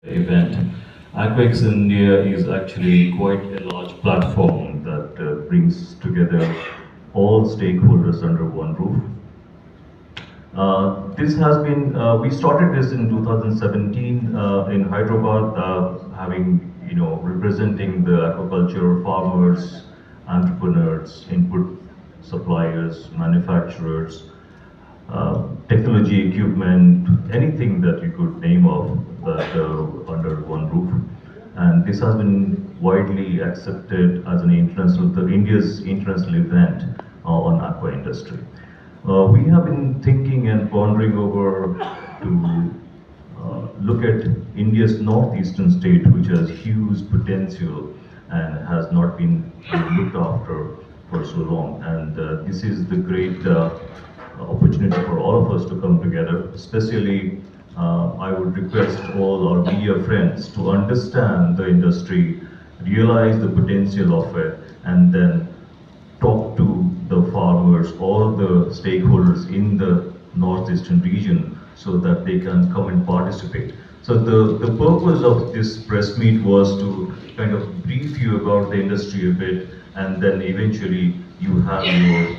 event. Aquaex India is actually quite a large platform that brings together all stakeholders under one roof. This has been, we started this in 2017 in Hyderabad, representing the aquaculture farmers, entrepreneurs, input suppliers, manufacturers, technology, equipment, anything that you could name of that under one roof. And this has been widely accepted as India's international event on aqua industry. We have been thinking and pondering over to look at India's northeastern state, which has huge potential and has not been looked after for so long. And this is the great opportunity for all of us to come together. Especially, I would request all our media friends to understand the industry, realize the potential of it, and then talk to the farmers, all the stakeholders in the northeastern region so that they can come and participate. So the purpose of this press meet was to kind of brief you about the industry a bit, and then eventually you have your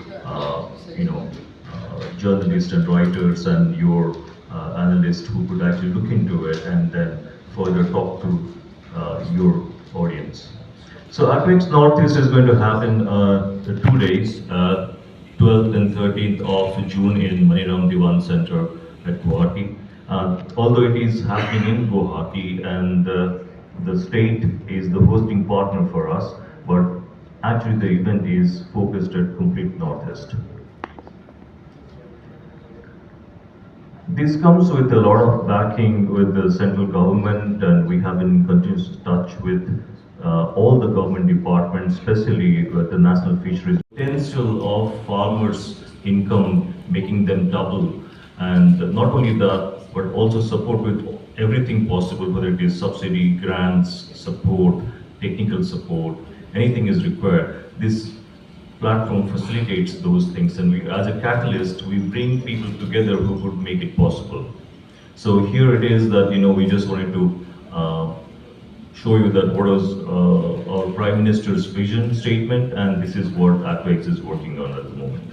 journalists and writers and your analysts who could actually look into it and then further talk to your audience. So Aquaex Northeast is going to happen 2 days, 12th and 13th of June in Maniram Diwan Center at Guwahati. Although it is happening in Guwahati and the state is the hosting partner for us, but actually the event is focused at complete Northeast. This comes with a lot of backing with the central government, and we have been in continuous touch with all the government departments, especially with the National Fisheries. Potential of farmers' income, making them double, and not only that, but also support with everything possible, whether it is subsidy, grants, support, technical support, anything is required. This platform facilitates those things, and we, as a catalyst, we bring people together who could make it possible. So here it is that we just wanted to show you that what was our Prime Minister's vision statement, and this is what Aquaex is working on at the moment.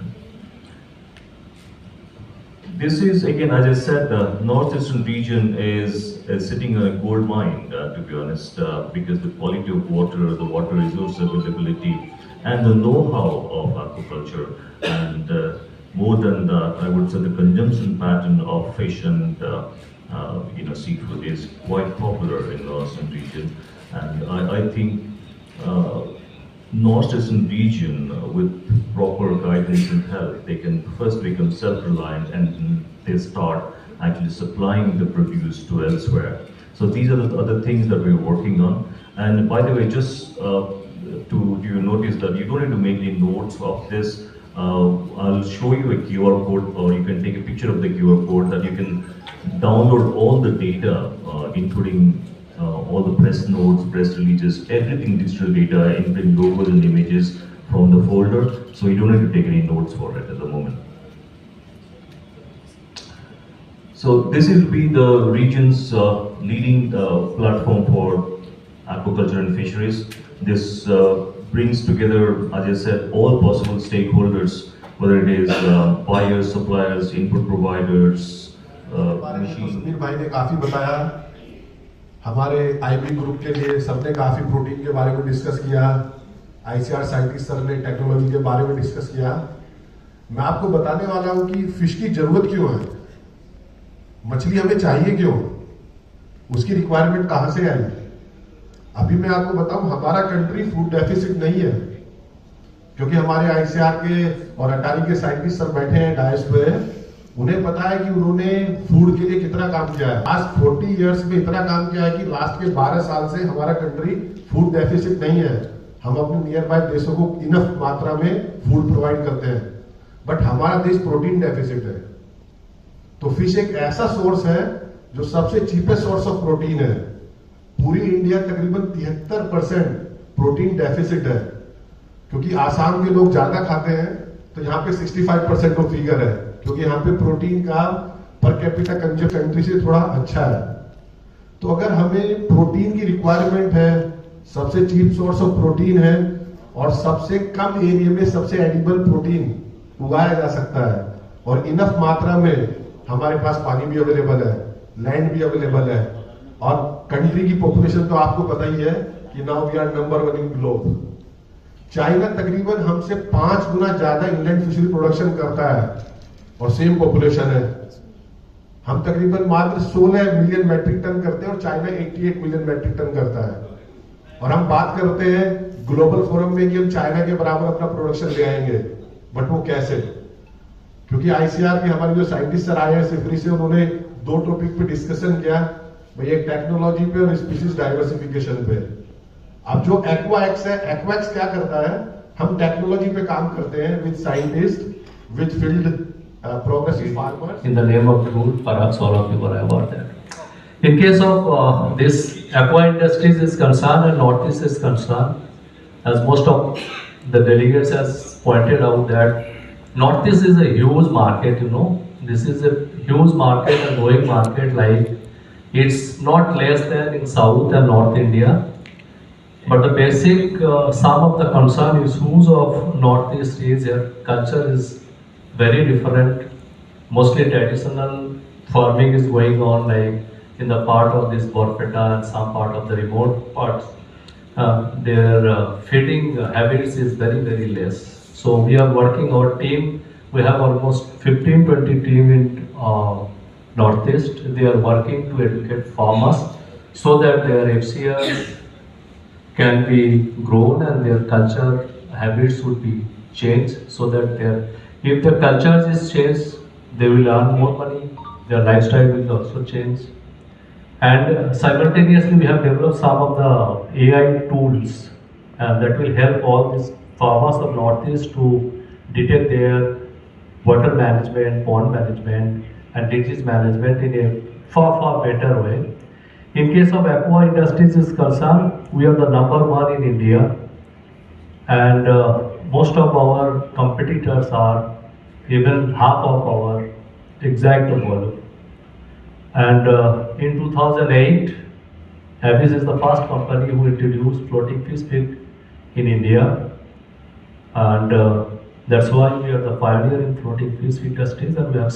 This is, again, as I said, the northeastern region is sitting on a gold mine, to be honest, because the quality of water, the water resource availability, and the know-how of aquaculture, and more than that, I would say the consumption pattern of fish and seafood is quite popular in the northeastern region, and I think northeastern region with proper guidance and help, they can first become self-reliant and they start actually supplying the produce to elsewhere. So these are the other things that we're working on. And by the way, just do you notice that you don't need to make any notes of this. I'll show you a QR code, or you can take a picture of the QR code that you can download all the data, including all the press notes, press releases, everything digital data, including logos and images from the folder. So you don't need to take any notes for it at the moment. So this will be the region's leading platform for aquaculture and fisheries. This brings together, as I said, all possible stakeholders, whether it is buyers, suppliers, input providers, Sumeer भाई ने काफी बताया, हमारे IB group के लिए सबने काफी protein के बारे में डिस्कस किया, आईसीआर साइंटिस्ट सर ने टेक्नोलॉजी के बारे में डिस्कस किया। मैं आपको बताने वाला हूं कि फिश की जरूरत क्यों है, मछली हमें चाहिए क्यों, उसकी रिक्वायरमेंट कहां से आई। अभी मैं आपको बताऊं, हमारा कंट्री फूड डेफिसिट नहीं है, क्योंकि हमारे आईसीआर के और अटारी के साइंटिस्ट सब बैठे हैं डायस पे, उन्हें पता है कि उन्होंने फूड के लिए कितना काम किया है। लास्ट 40 इयर्स में इतना काम किया है कि लास्ट के 12 साल से हमारा कंट्री फूड डेफिसिट नहीं है। हम अपने नियर बाय देशों को इनफ मात्रा में फूड प्रोवाइड करते हैं, बट हमारा देश प्रोटीन डेफिसिट है। तो फिश एक ऐसा सोर्स है जो सबसे चीपेस्ट सोर्स ऑफ प्रोटीन है। पूरी इंडिया तकरीबन 73% प्रोटीन डेफिसिट है, क्योंकि आसाम के लोग ज्यादा खाते हैं, तो यहाँ पे 65% का फिगर है, क्योंकि यहाँ पे प्रोटीन का पर कैपिटा कंजम्पशन कंट्री से थोड़ा अच्छा है। तो अगर हमें प्रोटीन की रिक्वायरमेंट है, सबसे चीप सोर्स ऑफ प्रोटीन है और सबसे कम एरिया में सबसे एडिबल प्रोटीन उगाया जा सकता है और इनफ मात्रा में हमारे पास पानी भी अवेलेबल है, लैंड भी अवेलेबल है और कंट्री की पॉपुलेशन तो आपको पता ही है कि now we are number 1 in globe. China तकरीबन हमसे 5 गुना ज्यादा इंलैंड फिशरी प्रोडक्शन करता है और सेम पॉपुलेशन है। हम तकरीबन मात्र 16 मिलियन मैट्रिक टन करते हैं और चाइना 88 मिलियन मैट्रिक टन करता है। और हम बात करते हैं ग्लोबल फोरम में कि हम चाइना के बराबर अपना प्रोडक्शन ले आएंगे, बट वो कैसे? क्योंकि आईसीआर के हमारे जो साइंटिस्ट सर आए हैं सिफरी से, उन्होंने 2 टॉपिक पे डिस्कशन किया, भाई एक टेक्नोलॉजी पे और स्पीशीज डाइवर्सिफिकेशन पे। अब जो एक्वाएक्स है, एक्वाएक्स क्या करता है, हम टेक्नोलॉजी पे काम करते हैं with scientist, with field progressive farmers. In the name of truth, perhaps all of you are aware that. In case of this aqua industries is concerned and Northeast is concerned, as most of the delegates has pointed out that Northeast is a huge market, this is a huge market, a growing market, like it's not less than in South and North India. But the basic, some of the concern issues of Northeast is their culture is very different. Mostly traditional farming is going on, like in the part of this Borpeta and some part of the remote parts. Their feeding habits is very, very less. So we are working, our team, we have almost 15-20 team in Northeast. They are working to educate farmers so that their FCRs can be grown and their culture habits would be changed, so that if the culture is changed, they will earn more money, their lifestyle will also change. And simultaneously we have developed some of the AI tools that will help all these farmers of Northeast to detect their water management, pond management and disease management in a far, far better way. In case of aqua industries is concerned, we are the number 1 in India, and most of our competitors are even half of our exact volume. And in 2008, Abyss is the first company who introduced floating fish feed in India, and that's why we are the pioneer in floating fish feed industries, and we have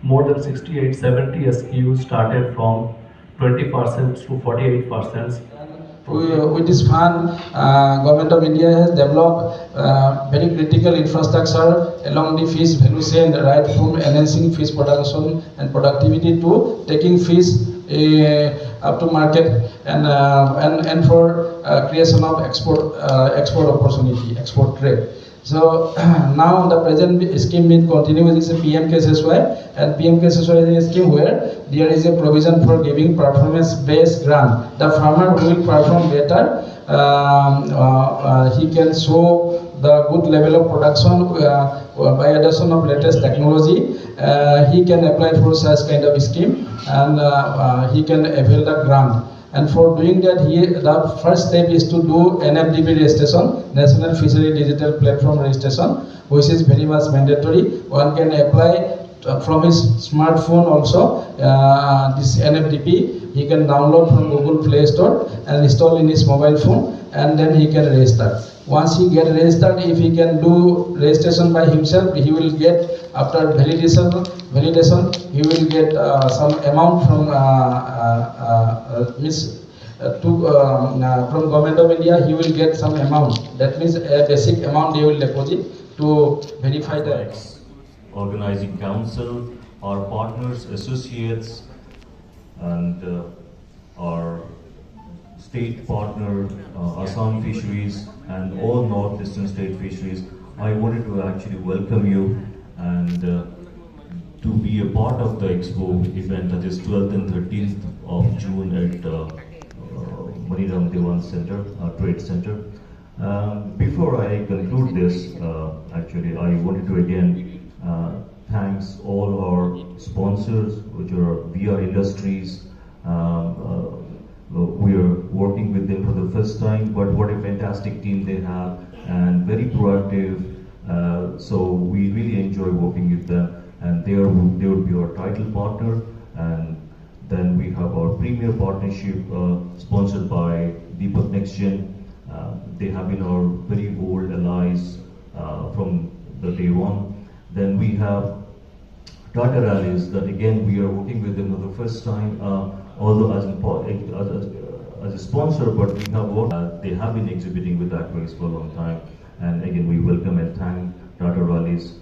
more than 68-70 SKUs started from 20% to 48%. With this fund, Government of India has developed very critical infrastructure along the fish value chain, right from enhancing fish production and productivity to taking fish up to market and for creation of export opportunity, export trade. So now the present scheme will continue with this PMKSY, and PMKSY is a scheme where there is a provision for giving performance-based grant. The farmer who will perform better, he can show the good level of production by adoption of latest technology. He can apply for such kind of scheme, and he can avail the grant. And for doing that, the first step is to do NFDP registration, National Fishery Digital Platform registration, which is very much mandatory. One can apply from his smartphone also, this NFDP. He can download from Google Play Store and install in his mobile phone, and then he can register. Once he get registered, if he can do registration by himself, he will get, after validation, he will get some amount from from Government of India. He will get some amount. That means a basic amount they will deposit to verify the Organizing Council, our partners, associates, and our state partner, Assam Fisheries, and all northeastern state fisheries. I wanted to actually welcome you and to be a part of the Expo event, that is 12th and 13th of June at Maniram Dewan Center, Trade Center. Before I conclude this, actually, I wanted to again thanks all our sponsors, which are VR Industries. We are working with them for the first time, but what a fantastic team they have, and very proactive. So we really enjoy working with them, and they would be our title partner, and Then we have our premier partnership sponsored by Deepak NextGen. They have been our very old allies from the day one. Then we have Tata Rallies, that again we are working with them for the first time, although as a sponsor, but we have worked, they have been exhibiting with Aquaex for a long time. And again, we welcome and thank Tata Rallies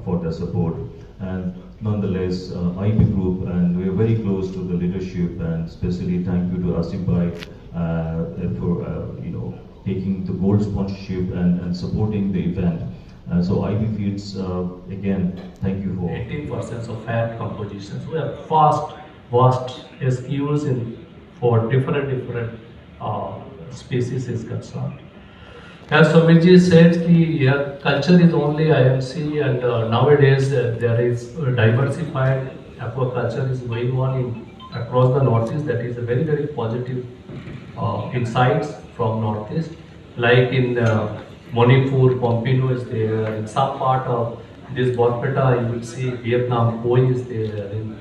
for their support. And nonetheless, IB Group, and we are very close to the leadership, and especially thank you to Asif Bhai for taking the gold sponsorship and supporting the event. So IB Feeds, again, thank you for 18% of fat compositions. We have vast SKUs for different species is concerned. As Samirji said, culture is only IMC, and nowadays there is diversified aquaculture is going on across the Northeast. That is a very positive insights from Northeast. Like in Manipur, Pompino is there. In some part of this Borpeta, you will see Vietnam koi is there. In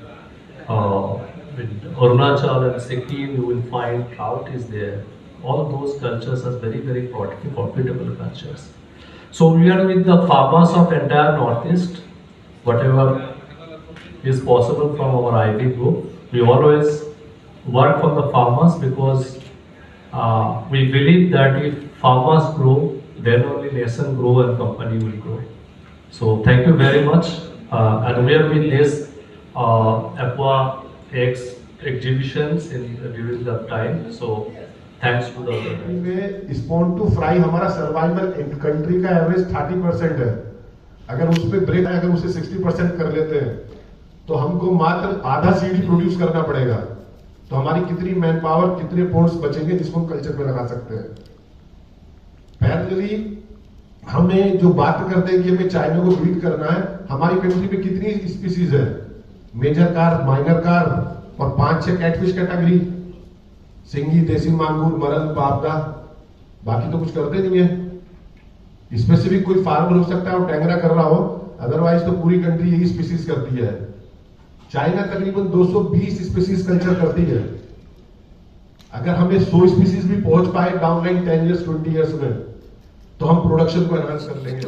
Arunachal and Sikkim, you will find trout is there. All those cultures are very profitable cultures. So we are with the farmers of entire Northeast, whatever is possible from our IB group. We always work for the farmers because we believe that if farmers grow, then only nation grow and company will grow. So thank you very much. And we are with this Aquaex exhibitions during that time. So thanks to the spawn to fry हमारा survival country का average 30% है. अगर उस पे break अगर उसे 60% कर लेते हैं तो हमको मात्र आधा सीडी प्रोड्यूस करना पड़ेगा. तो हमारी कितनी मैन पावर, कितने पोर्ट्स बचेंगे जिसको हम कल्चर में लगा सकते हैं. पैरेलली हमें जो बात करते हैं कि हमें चाइना को बीट करना है, हमारी कंट्री में कितनी स्पीसीज है, मेजर कार्प, माइनर कार्प और 5-6 कैटफिश कैटेगरी, सिंगी, देसी मांगूर, मरल, पापदा, बाकी तो कुछ करते नहीं है. स्पेसिफिक कोई फार्मर हो सकता है और टैंगरा कर रहा हो, अदरवाइज तो पूरी कंट्री यही स्पीसीज करती है. चाइना तकरीबन 220 स्पीसीज कल्चर करती है. अगर हमें 100 स्पीसीज भी पहुंच पाए डाउनलाइन 10 years 20 years में, तो हम प्रोडक्शन को एनहांस कर लेंगे.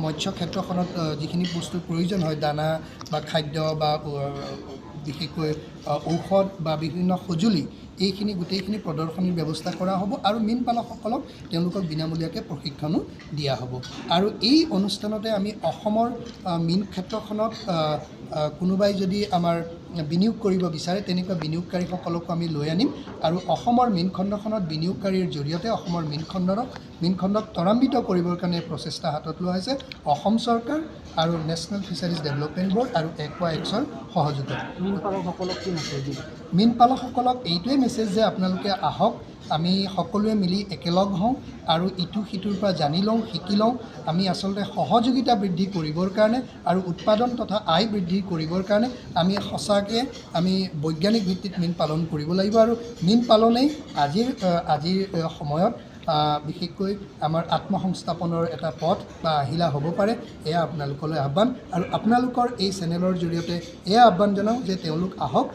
मत्स्य क्षेत्रखনত जिखिनि बस्तुर प्रयोजन হয়, दाना বা খাদ্য বা বিশেষকৈ ঔষধ বা বিভিন্ন সঁজুলি, এইখিনি গোটেইখিনি প্ৰদৰ্শনীৰ ব্যৱস্থা কৰা হ'ব আৰু মীনপালকসকলক তেওঁলোকক বিনামূলীয়াকৈ প্ৰশিক্ষণো দিয়া হ'ব. আৰু এই অনুষ্ঠানতে আমি অসমৰ মীন ক্ষেত্ৰখনত কোনোবাই যদি আমাৰ বিনিয়োগ কৰিব বিচাৰে তেনেকুৱা বিনিয়োগকাৰীসকলকো আমি লৈ আনিম আৰু অসমৰ মীনখণ্ডখনত বিনিয়োগকাৰীৰ জৰিয়তে অসমৰ মীনখণ্ডক ত্বৰান্বিত কৰিবৰ কাৰণে প্ৰচেষ্টা হাতত লোৱা হৈছে অসম চৰকাৰ আৰু নেশ্যনেল ফিচাৰিজ ডেভেলপমেণ্ট বৰ্ড আৰু একুৱাএক্সৰ সহযোগত. মীনপালকসকলক কি মেছেজ দিব? মীনপালকসকলক এইটোৱে মেছেজ যে আপোনালোকে আহক, আমি সকলোৱে মিলি একেলগ হওঁ আৰু ইটো সিটোৰ পৰা জানি লওঁ, শিকি লওঁ. আমি আচলতে সহযোগিতা বৃদ্ধি কৰিবৰ কাৰণে আৰু উৎপাদন তথা আয় বৃদ্ধি কৰিবৰ কাৰণে আমি সঁচাকৈ আমি বৈজ্ঞানিক ভিত্তিত মীন পালন কৰিব লাগিব. আৰু মীন পালনেই আজিৰ সময়ত বিশেষকৈ আমাৰ আত্মসংস্থাপনৰ এটা পথ বা আহিলা হ'ব পাৰে. এয়া আপোনালোকলৈ আহ্বান আৰু আপোনালোকৰ এই চেনেলৰ জৰিয়তে এয়া আহ্বান জনাওঁ যে তেওঁলোক আহক